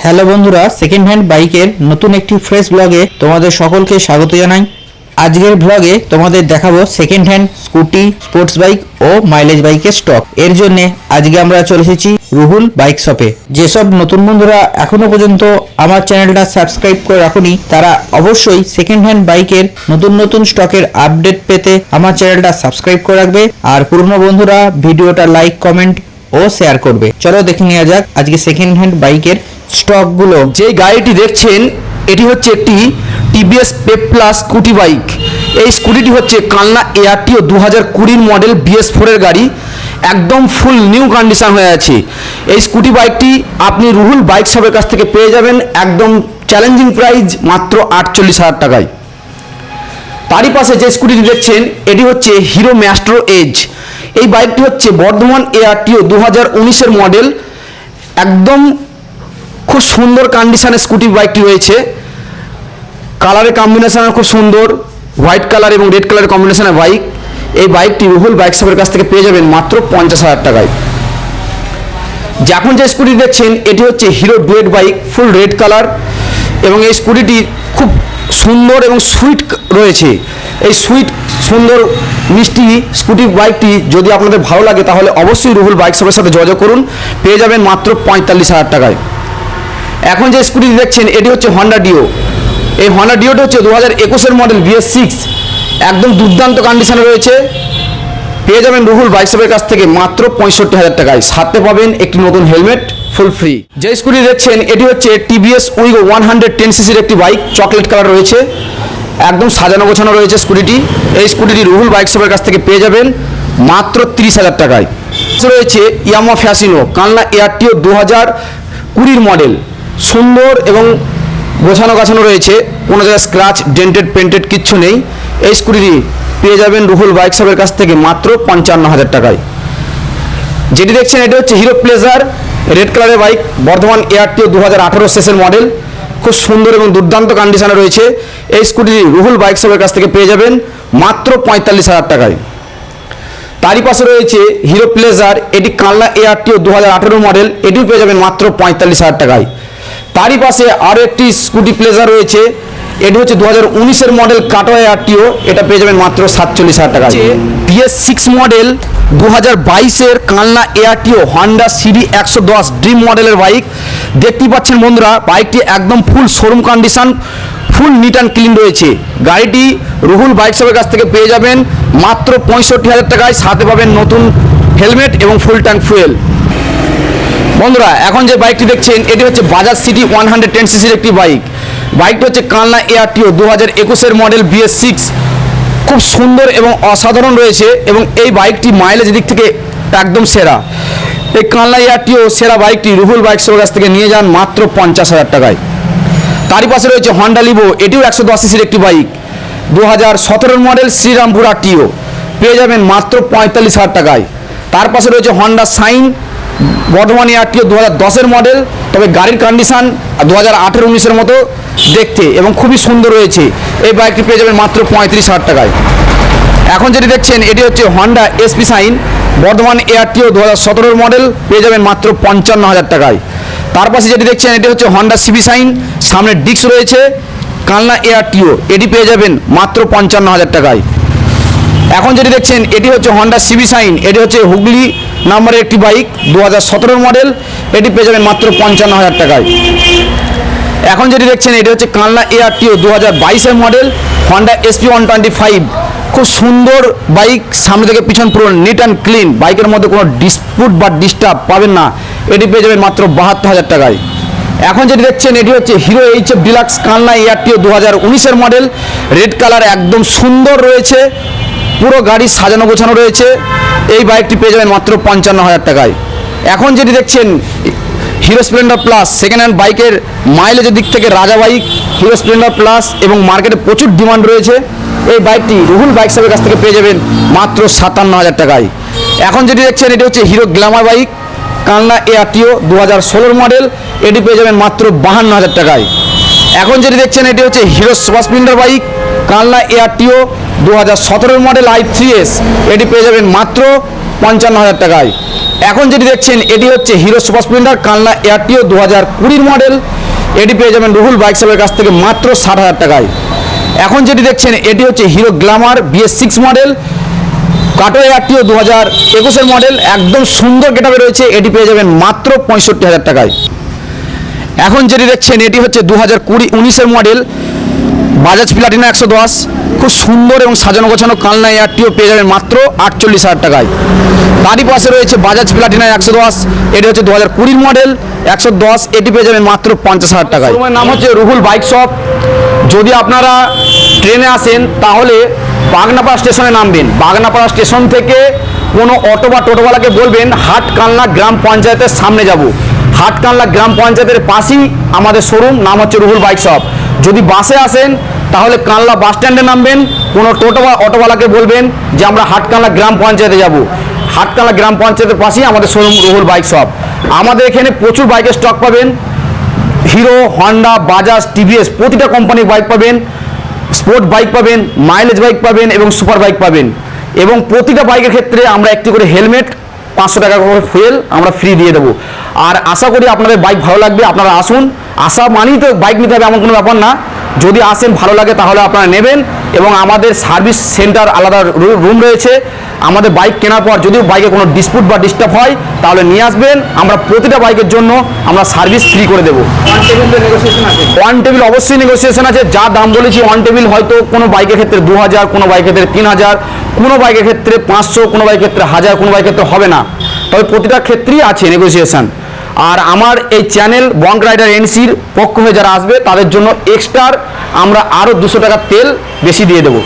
Hello বন্ধুরা, second hand বাইকের নতুন একটি ফ্রেশ ব্লগে তোমাদের সকলকে স্বাগত জানাই। আজকের ব্লগে তোমাদের দেখাবো second hand scooty, sports bike ও মাইলেজ বাইকের স্টক। এর জন্য আজকে আমরা চলে এসেছি রুহুল বাইক শপে। যেসব নতুন বন্ধুরা এখনো পর্যন্ত আমার চ্যানেলটা সাবস্ক্রাইব করে রাখুনি, তারা অবশ্যই সেকেন্ড হ্যান্ড বাইকের নতুন স্টকের আপডেট পেতে আমার চ্যানেলটা সাবস্ক্রাইব করে রাখবে। আর পুরনো বন্ধুরা ভিডিওটা লাইক, কমেন্ট ও শেয়ার করবে। চলো দেখে নেওয়া যাক আজকে সেকেন্ড হ্যান্ড বাইকের স্টকগুলো। যে গাড়িটি দেখছেন এটি হচ্ছে একটি TVS Pep Plus scooty bike. এই স্কুটিটি হচ্ছে কালনা এআরটিও 2020 মডেল BS4 এর গাড়ি, একদম ফুল নিউ কন্ডিশন হয়ে আছে। এই স্কুটি বাইকটি আপনি রুহুল বাইক শপের কাছ থেকে পেয়ে যাবেন একদম চ্যালেঞ্জিং প্রাইস মাত্র 48,000 টাকায়। তারই পাশে যে স্কুটিটি দেখছেন এটি হচ্ছে হিরো ম্যাস্ট্রো এজ। এই বাইকটি হচ্ছে বর্ধমান এআরটিও 2019 এর মডেল, একদম খুব সুন্দর কন্ডিশনে স্কুটি বাইকটি রয়েছে। কালারের কম্বিনেশন খুব সুন্দর, হোয়াইট কালার এবং রেড কালারের কম্বিনেশনের বাইক। এই বাইকটি রুহুল বাইক শপের কাছ থেকে পেয়ে যাবেন মাত্র 50,000 টাকায়। এখন যে স্কুটি দেখছেন এটি হচ্ছে হিরো ডুয়েট বাইক, ফুল রেড কালার, এবং এই স্কুটিটি খুব সুন্দর এবং সুইট রয়েছে। এই সুইট সুন্দর মিষ্টি স্কুটি বাইকটি যদি আপনাদের ভালো লাগে তাহলে অবশ্যই রুহুল বাইক শপের সাথে যোগাযোগ করুন, পেয়ে যাবেন মাত্র 45,000 টাকায়। এখন যে স্কুটিটি দেখছেন এটি হচ্ছে হন্ডা ডিও। এই হন্ডা ডিওটি হচ্ছে 2021 এর মডেল BS6, একদম দুর্দান্ত কন্ডিশনে রয়েছে, পেয়ে যাবেন রুহুল বাইক শপের কাছ থেকে মাত্র 65,000 টাকায়। সাথে পাবেন একটি নতুন হেলমেট ফুল ফ্রি। যে স্কুটি দেখছেন এটি হচ্ছে টিভিএস উইগো 110cc একটি বাইক, চকলেট কালার রয়েছে, একদম সাজানো গোছানো রয়েছে স্কুটিটি। এই স্কুটিটি রুহুল বাইক শপের কাছ থেকে পেয়ে যাবেন মাত্র 30,000 টাকায়। রয়েছে ইয়ামা ফ্যাসিনো, কালনা এআরটিও 2020 মডেল, সুন্দর এবং গোছানো গাছানো রয়েছে, কোনো জায়গায় স্ক্র্যাচ ডেন্টেড পেন্টেড কিচ্ছু নেই। এই স্কুটিটি পেয়ে যাবেন রুহুল বাইক শপের কাছ থেকে মাত্র 55,000 টাকায়। যেটি দেখছেন এটি হচ্ছে হিরো প্লেজার, রেড কালারের বাইক, বর্ধমান এআরটিও 2018 শেষের মডেল, খুব সুন্দর এবং দুর্দান্ত কন্ডিশনে রয়েছে। এই স্কুটিটি রুহুল বাইক শপের কাছ থেকে পেয়ে যাবেন মাত্র 45,000 টাকায়। তারই পাশে রয়েছে হিরো প্লেজার, এটি কালনা এআরটিও 2018 মডেল, এটিও পেয়ে যাবেন মাত্র 45,000 টাকায়। তারই পাশে আরও একটি স্কুটি প্লেজার রয়েছে, এটি হচ্ছে 2019 এর মডেল কাটোয়া এআরটিও, এটা পেয়ে যাবেন মাত্র 47,000 টাকায়। BS6 মডেল 2022 এর Kalna ARTO Honda CD 110 dream মডেলের বাইক। দেখতেই পাচ্ছেন বন্ধুরা, বাইকটি একদম full showroom condition, full neat and clean রয়েছে। গাড়িটি রুহুল বাইক শপের কাছ থেকে পেয়ে যাবেন মাত্র 65,000 টাকায়। সাথে পাবেন নতুন হেলমেট এবং ফুল ট্যাঙ্ক ফুয়েল। বন্ধুরা, এখন যে বাইকটি দেখছেন এটি হচ্ছে বাজাজ সিটি 110cc একটি বাইক। বাইকটি হচ্ছে কালনা এআরটিও 2021 এর মডেল BS6, খুব সুন্দর এবং অসাধারণ রয়েছে, এবং এই বাইকটি মাইলেজ দিক থেকে একদম সেরা। এই কালনা এআরটিও সেরা বাইকটি রুহুল বাইক শপের কাছ থেকে নিয়ে যান মাত্র 50,000 টাকায়। তারই পাশে রয়েছে হন্ডা লিভো, এটিও 110cc একটি বাইক, 2017 মডেল শ্রীরামপুর আরটিও, পেয়ে যাবেন মাত্র 45,000 টাকায়। তার পাশে রয়েছে হন্ডা সাইন, বর্ধমান এআরটিও 2010 এর মডেল, তবে গাড়ির কন্ডিশন 2018-19 এর মতো দেখতে এবং খুবই সুন্দর রয়েছে। এই বাইকটি পেয়ে যাবেন মাত্র 35,000 টাকায়। এখন যেটি দেখছেন এটি হচ্ছে Honda SP Shine, Bardhaman ARTO 2017 এর মডেল, পেয়ে যাবেন মাত্র 55,000 টাকায়। তার পাশে যেটি দেখছেন এটি হচ্ছে হন্ডা সিবি সাইন, সামনে ডিস্ক রয়েছে, কালনা এআরটিও, এটি পেয়ে যাবেন মাত্র 55,000 টাকায়। এখন যেটি দেখছেন এটি হচ্ছে হন্ডা সিবি সাইন, এটি হচ্ছে হুগলি নাম্বারের একটি বাইক, 2017 মডেল, এটি পেয়ে যাবেন মাত্র 55,000 টাকায়। এখন যেটি দেখছেন এটি হচ্ছে কালনা এআরটিও 2022 এর মডেল, হন্ডা SP 125, খুব সুন্দর বাইক, সামনে থেকে পিছন পুরো নিট অ্যান্ড ক্লিন, বাইকের মধ্যে কোনো ডিসপুট বা ডিস্টার্ব পাবেন না, এটি পেয়ে যাবেন মাত্র 72,000 টাকায়। এখন যেটি দেখছেন এটি হচ্ছে hero HF deluxe, Kalna ARTO 2019 এর মডেল, রেড কালার, একদম সুন্দর রয়েছে, পুরো গাড়ি সাজানো গোছানো রয়েছে। এই বাইকটি পেয়ে যাবেন মাত্র 55,000 টাকায়। এখন যেটি দেখছেন hero Splendor plus, second hand বাইকের মাইলেজের দিক থেকে রাজা বাইক হিরো স্প্লেন্ডার প্লাস, এবং মার্কেটে প্রচুর ডিমান্ড রয়েছে। এই বাইকটি রুহুল বাইক শপের কাছ থেকে পেয়ে যাবেন মাত্র 57,000 টাকায়। এখন যেটি দেখছেন এটি হচ্ছে hero Glamour bike, Kalna ARTO 2016 model, এটি পেয়ে যাবেন মাত্র 52,000 টাকায়। এখন যেটি দেখছেন এটি হচ্ছে Hero super Splendor bike, Kalna ARTO 2017 model i3s, এটি পেয়ে যাবেন মাত্র 55,000 টাকায়। এখন যেটি দেখছেন এটি হচ্ছে Hero super Splendor Kalna ARTO 2020 model. এটি পেয়ে যাবেন রুহুল বাইক শপের কাছ থেকে মাত্র 60,000 টাকায়। এখন যেটি দেখছেন এটি হচ্ছে হিরো গ্ল্যামার BS6 মডেল কাটো এয়ারটিও 2021 মডেল, একদম সুন্দর গেটআপে রয়েছে। এটি পেয়ে যাবেন মাত্র 65,000 টাকায়। এখন যেটি দেখছেন এটি হচ্ছে 2019 মডেল বাজাজ প্লাটিনা 110, খুব সুন্দর এবং সাজানো গোছানো কালনা এয়ারটিও পেয়ে যাবেন মাত্র 48,000 টাকায়। তারই পাশে রয়েছে বাজাজ প্লাটিনা 110, এটি হচ্ছে 2020 মডেল 110, এটি পেয়ে যাবেন মাত্র 50,000 টাকায়। শোরুমের নাম হচ্ছে রুহুল বাইক শপ। যদি আপনারা ট্রেনে আসেন তাহলে বাগনাপাড়া স্টেশনে নামবেন। বাগনাপাড়া স্টেশন থেকে কোনো অটো বা টোটোওয়ালাকে বলবেন হাট কালনা গ্রাম পঞ্চায়েতের সামনে যাব। হাট কালনা গ্রাম পঞ্চায়েতের পাশেই আমাদের শোরুম, নাম হচ্ছে রুহুল বাইক শপ। যদি বাসে আসেন তাহলে কালনা বাস স্ট্যান্ডে নামবেন, কোনো টোটো বা অটোওয়ালাকে বলবেন যে আমরা হাট কালনা গ্রাম পঞ্চায়েতে যাব। হাট কালনা গ্রাম পঞ্চায়েতের পাশেই আমাদের শোরুম রুহুল বাইক শপ। আমাদের এখানে প্রচুর বাইকের স্টক পাবেন, হিরো, হন্ডা, বাজাজ, টিভিএস প্রতিটা কোম্পানির বাইক পাবেন, স্পোর্ট বাইক পাবেন, মাইলেজ বাইক পাবেন এবং সুপার বাইক পাবেন। এবং প্রতিটা বাইকের ক্ষেত্রে আমরা একটি করে হেলমেট, 500 টাকা করে ফুয়েল আমরা ফ্রি দিয়ে দেবো। আর আশা করি আপনাদের বাইক ভালো লাগবে। আপনারা আসুন, আসা মানেই তো বাইক নিতে হবে এমন কোনো ব্যাপার না। যদি আসেন ভালো লাগে তাহলে আপনারা নেবেন। এবং আমাদের সার্ভিস সেন্টার আলাদা রুম রয়েছে। আমাদের বাইক কেনার পর যদি বাইকে কোনো ডিসপুট বা ডিস্টার্ব হয় তাহলে নিয়ে আসবেন, আমরা প্রতিটা বাইকের জন্য আমরা সার্ভিস ফ্রি করে দেবো। ওয়ান টেবিল অবশ্যই নেগোসিয়েশন আছে। যা দাম বলেছি ওয়ান টেবিল হয়তো কোনো বাইকের ক্ষেত্রে 2000, কোনো বাইকের ক্ষেত্রে 3000, কোনো বাইকের ক্ষেত্রে 500, কোনো বাইকের ক্ষেত্রে 1000, কোনো বাইকের ক্ষেত্রে হবে না, তবে প্রতিটা ক্ষেত্রেই আছে নেগোসিয়েশন। আর আমার এই চ্যানেল বঙ্গ রাইডার এনসির পক্ষ হয়ে যারা আসবে তাদের জন্য এক্সট্রা আমরা আরও 200 টাকা তেল বেশি দিয়ে দেবো।